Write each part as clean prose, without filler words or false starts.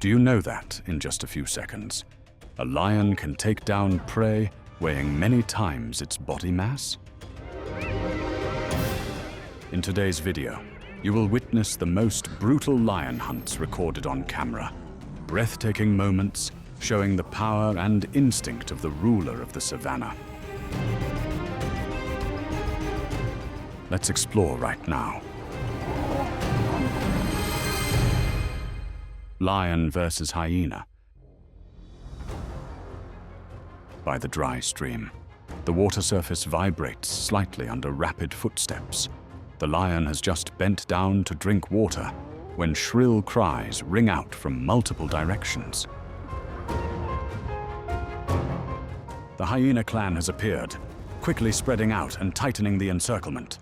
Do you know that in just a few seconds, a lion can take down prey weighing many times its body mass? In today's video, you will witness the most brutal lion hunts recorded on camera. Breathtaking moments showing the power and instinct of the ruler of the savanna. Let's explore right now. Lion versus hyena. By the dry stream, the water surface vibrates slightly under rapid footsteps. The lion has just bent down to drink water when shrill cries ring out from multiple directions. The hyena clan has appeared, quickly spreading out and tightening the encirclement.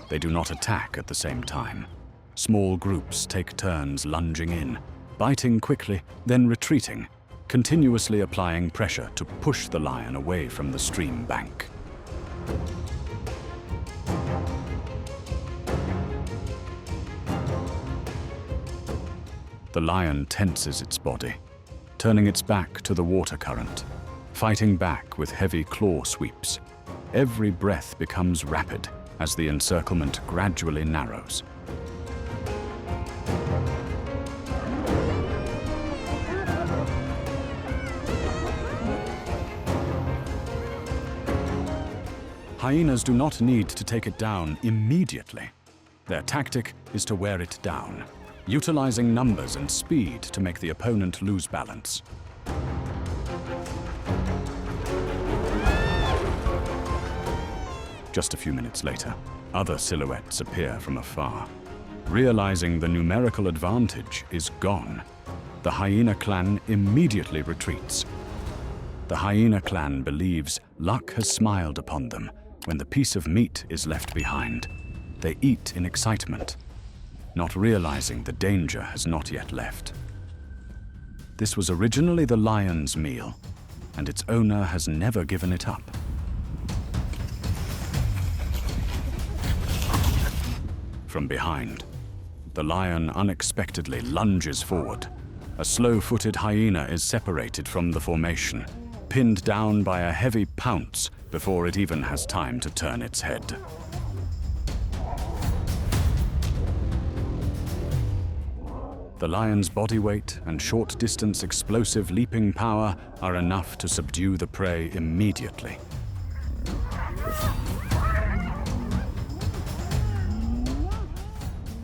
They do not attack at the same time. Small groups take turns lunging in, biting quickly, then retreating, continuously applying pressure to push the lion away from the stream bank. The lion tenses its body, turning its back to the water current, fighting back with heavy claw sweeps. Every breath becomes rapid as the encirclement gradually narrows. Hyenas do not need to take it down immediately. Their tactic is to wear it down, utilizing numbers and speed to make the opponent lose balance. Just a few minutes later, other silhouettes appear from afar. Realizing the numerical advantage is gone, the hyena clan immediately retreats. The hyena clan believes luck has smiled upon them when the piece of meat is left behind. They eat in excitement, not realizing the danger has not yet left. This was originally the lion's meal, and its owner has never given it up. From behind, the lion unexpectedly lunges forward. A slow-footed hyena is separated from the formation, pinned down by a heavy pounce before it even has time to turn its head. The lion's body weight and short-distance explosive leaping power are enough to subdue the prey immediately.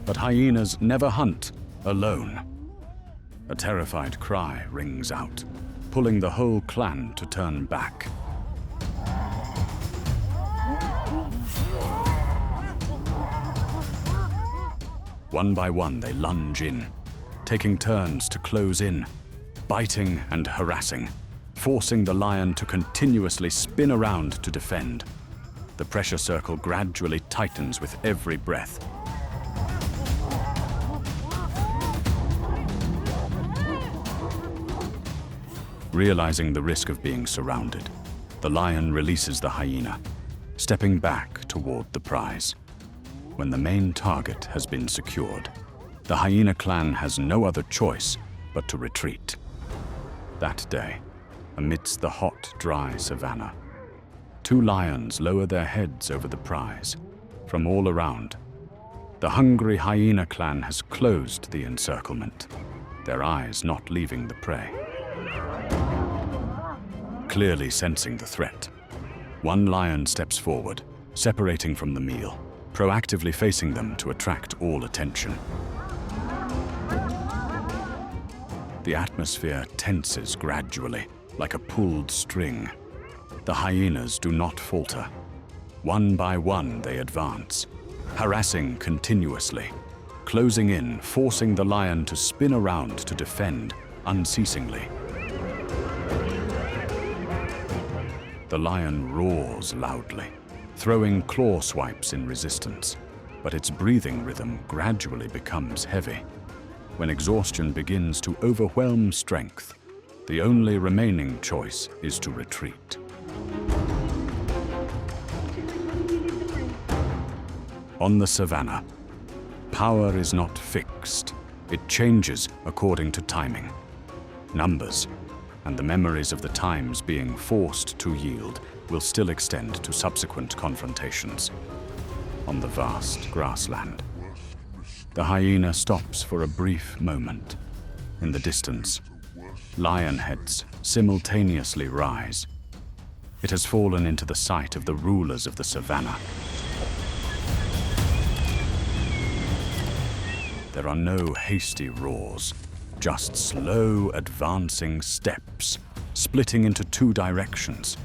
But hyenas never hunt alone. A terrified cry rings out, pulling the whole clan to turn back. One by one, they lunge in, taking turns to close in, biting and harassing, forcing the lion to continuously spin around to defend. The pressure circle gradually tightens with every breath. Realizing the risk of being surrounded, the lion releases the hyena, stepping back toward the prize. When the main target has been secured, the hyena clan has no other choice but to retreat. That day, amidst the hot, dry savanna, two lions lower their heads over the prize. From all around, the hungry hyena clan has closed the encirclement, their eyes not leaving the prey. Clearly sensing the threat, one lion steps forward, separating from the meal, proactively facing them to attract all attention. The atmosphere tenses gradually, like a pulled string. The hyenas do not falter. One by one, they advance, harassing continuously, closing in, forcing the lion to spin around to defend unceasingly. The lion roars loudly, throwing claw swipes in resistance, but its breathing rhythm gradually becomes heavy. When exhaustion begins to overwhelm strength, the only remaining choice is to retreat. On the savanna, power is not fixed. It changes according to timing. Numbers, and the memories of the times being forced to yield, will still extend to subsequent confrontations. On the vast grassland, the hyena stops for a brief moment. In the distance, lion heads simultaneously rise. It has fallen into the sight of the rulers of the savanna. There are no hasty roars, just slow advancing steps, splitting into two directions.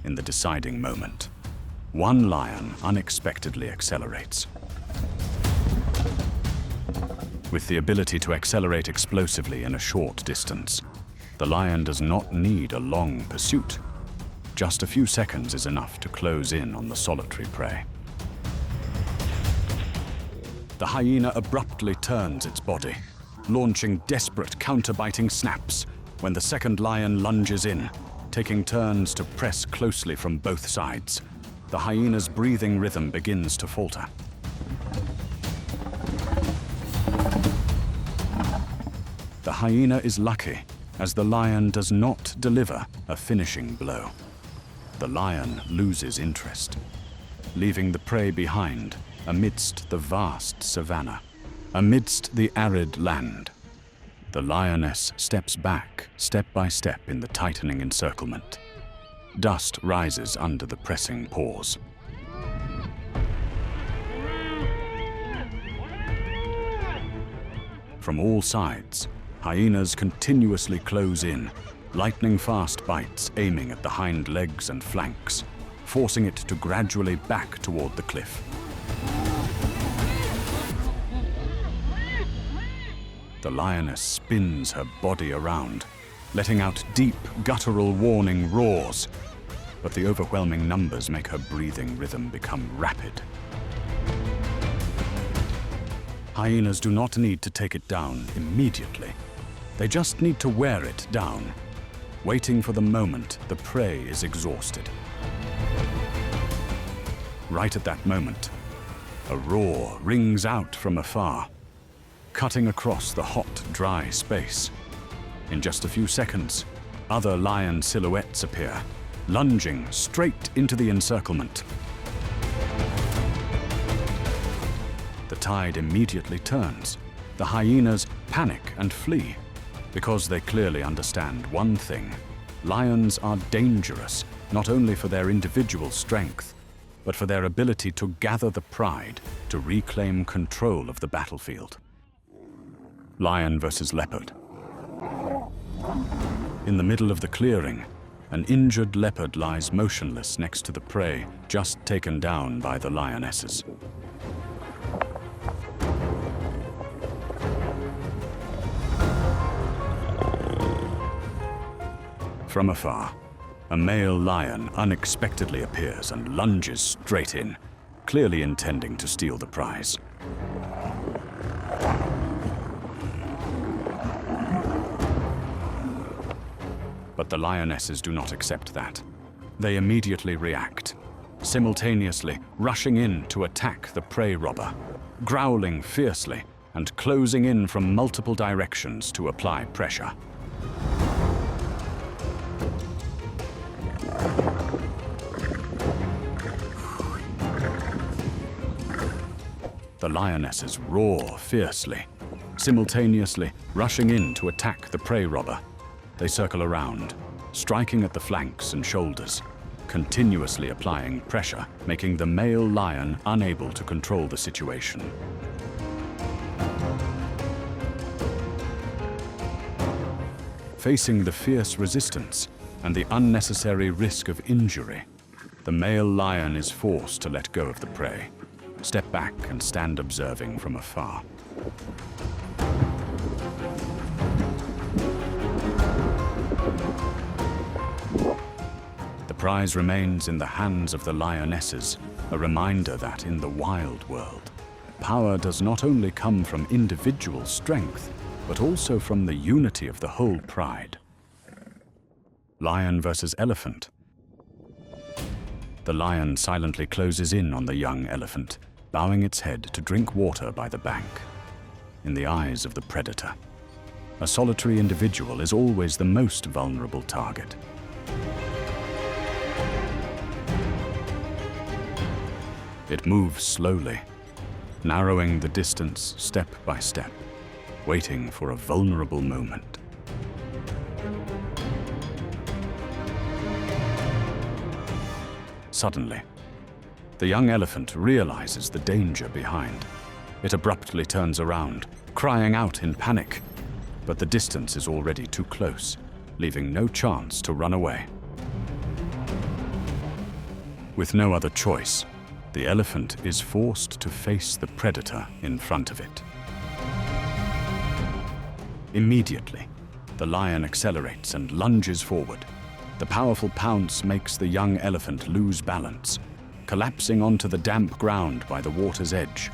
In the deciding moment, one lion unexpectedly accelerates. With the ability to accelerate explosively in a short distance, the lion does not need a long pursuit. Just a few seconds is enough to close in on the solitary prey. The hyena abruptly turns its body, launching desperate counter-biting snaps when the second lion lunges in, taking turns to press closely from both sides. The hyena's breathing rhythm begins to falter. The hyena is lucky, as the lion does not deliver a finishing blow. The lion loses interest, leaving the prey behind amidst the vast savanna, amidst the arid land. The lioness steps back, step by step, in the tightening encirclement. Dust rises under the pressing paws. From all sides, hyenas continuously close in, lightning-fast bites aiming at the hind legs and flanks, forcing it to gradually back toward the cliff. The lioness spins her body around, letting out deep, guttural warning roars, but the overwhelming numbers make her breathing rhythm become rapid. Hyenas do not need to take it down immediately. They just need to wear it down, waiting for the moment the prey is exhausted. Right at that moment, a roar rings out from afar, cutting across the hot, dry space. In just a few seconds, other lion silhouettes appear, lunging straight into the encirclement. The tide immediately turns. The hyenas panic and flee, because they clearly understand one thing: lions are dangerous, not only for their individual strength, but for their ability to gather the pride to reclaim control of the battlefield. Lion versus leopard. In the middle of the clearing, an injured leopard lies motionless next to the prey just taken down by the lionesses. From afar, a male lion unexpectedly appears and lunges straight in, clearly intending to steal the prize. But the lionesses do not accept that. They immediately react, simultaneously rushing in to attack the prey robber, growling fiercely and closing in from multiple directions to apply pressure. The lionesses roar fiercely, simultaneously rushing in to attack the prey robber. They circle around, striking at the flanks and shoulders, continuously applying pressure, making the male lion unable to control the situation. Facing the fierce resistance and the unnecessary risk of injury, the male lion is forced to let go of the prey, step back and stand observing from afar. The prize remains in the hands of the lionesses, a reminder that in the wild world, power does not only come from individual strength, but also from the unity of the whole pride. Lion versus elephant. The lion silently closes in on the young elephant, bowing its head to drink water by the bank. In the eyes of the predator, a solitary individual is always the most vulnerable target. It moves slowly, narrowing the distance step by step, waiting for a vulnerable moment. Suddenly, the young elephant realizes the danger behind. It abruptly turns around, crying out in panic, but the distance is already too close, leaving no chance to run away. With no other choice, the elephant is forced to face the predator in front of it. Immediately, the lion accelerates and lunges forward. The powerful pounce makes the young elephant lose balance, collapsing onto the damp ground by the water's edge.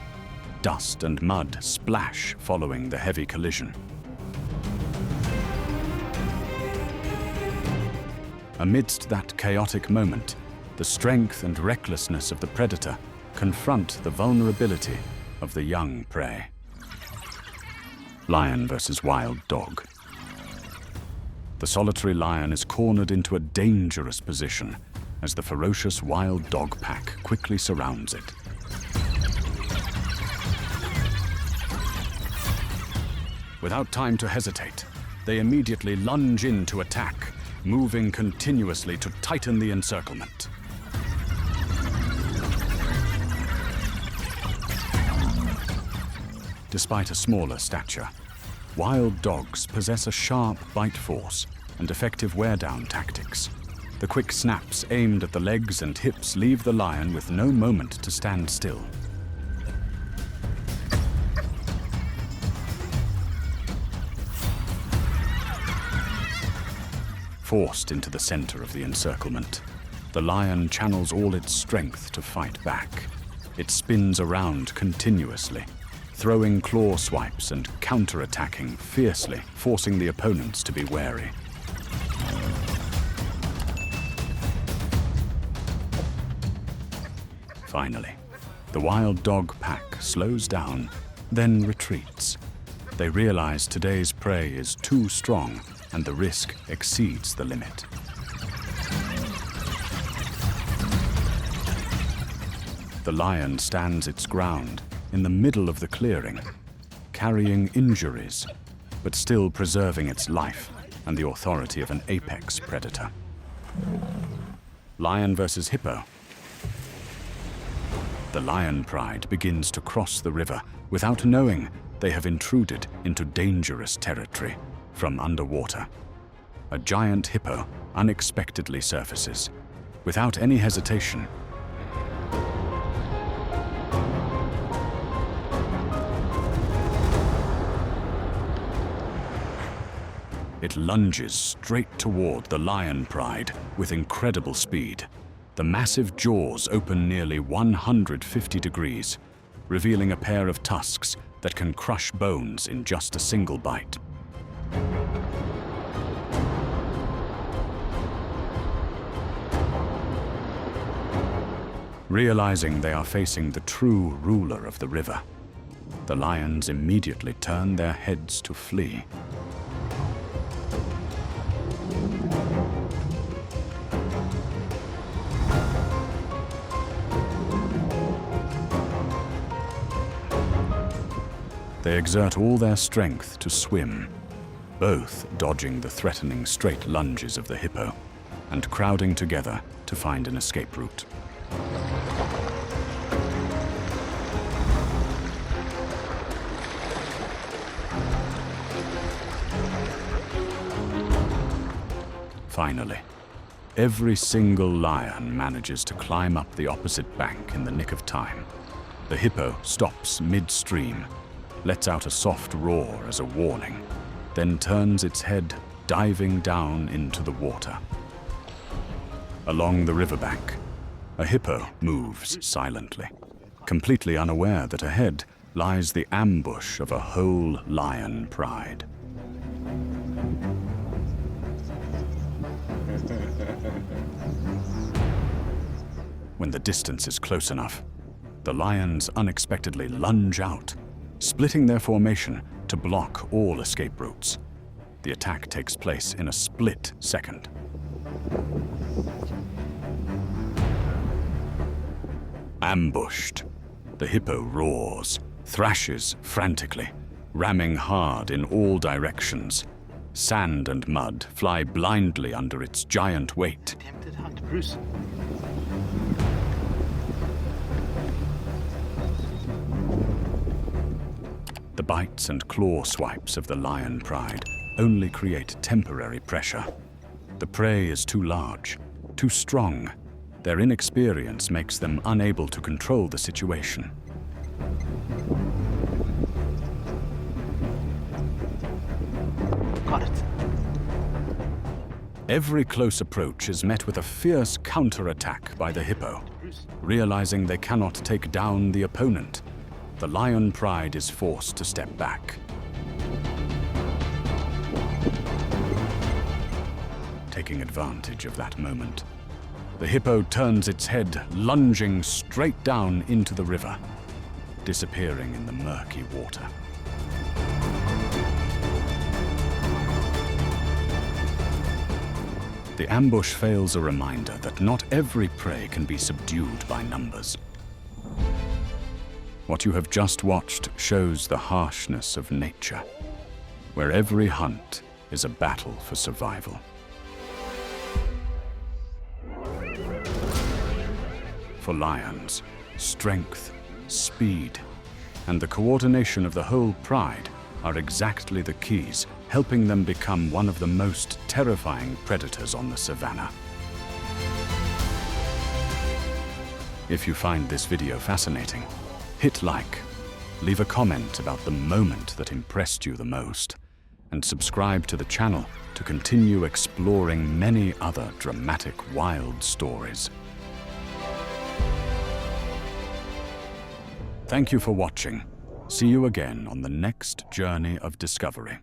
Dust and mud splash following the heavy collision. Amidst that chaotic moment, the strength and recklessness of the predator confront the vulnerability of the young prey. Lion versus wild dog. The solitary lion is cornered into a dangerous position as the ferocious wild dog pack quickly surrounds it. Without time to hesitate, they immediately lunge in to attack, moving continuously to tighten the encirclement. Despite a smaller stature, wild dogs possess a sharp bite force and effective wear-down tactics. The quick snaps aimed at the legs and hips leave the lion with no moment to stand still. Forced into the center of the encirclement, the lion channels all its strength to fight back. It spins around continuously, throwing claw swipes and counter-attacking fiercely, forcing the opponents to be wary. Finally, the wild dog pack slows down, then retreats. They realize today's prey is too strong and the risk exceeds the limit. The lion stands its ground in the middle of the clearing, carrying injuries, but still preserving its life and the authority of an apex predator. Lion versus hippo. The lion pride begins to cross the river without knowing they have intruded into dangerous territory from underwater. A giant hippo unexpectedly surfaces. Without any hesitation, it lunges straight toward the lion pride with incredible speed. The massive jaws open nearly 150 degrees, revealing a pair of tusks that can crush bones in just a single bite. Realizing they are facing the true ruler of the river, the lions immediately turn their heads to flee. They exert all their strength to swim, both dodging the threatening straight lunges of the hippo and crowding together to find an escape route. Finally, every single lion manages to climb up the opposite bank in the nick of time. The hippo stops midstream, lets out a soft roar as a warning, then turns its head, diving down into the water. Along the riverbank, a hippo moves silently, completely unaware that ahead lies the ambush of a whole lion pride. When the distance is close enough, The lions unexpectedly lunge out, splitting their formation to block all escape routes. The attack takes place in a split second. Ambushed. The hippo roars, thrashes frantically, ramming hard in all directions. Sand and mud fly blindly under its giant weight. Attempted hunt, Bruce. The bites and claw swipes of the lion pride only create temporary pressure. The prey is too large, too strong. Their inexperience makes them unable to control the situation. Got it. Every close approach is met with a fierce counterattack by the hippo. Realizing they cannot take down the opponent, the lion pride is forced to step back. Taking advantage of that moment, the hippo turns its head, lunging straight down into the river, disappearing in the murky water. The ambush fails a reminder that not every prey can be subdued by numbers. What you have just watched shows the harshness of nature, where every hunt is a battle for survival. For lions, strength, speed, and the coordination of the whole pride are exactly the keys, helping them become one of the most terrifying predators on the savanna. If you find this video fascinating, hit like, leave a comment about the moment that impressed you the most, and subscribe to the channel to continue exploring many other dramatic wild stories. Thank you for watching. See you again on the next journey of discovery.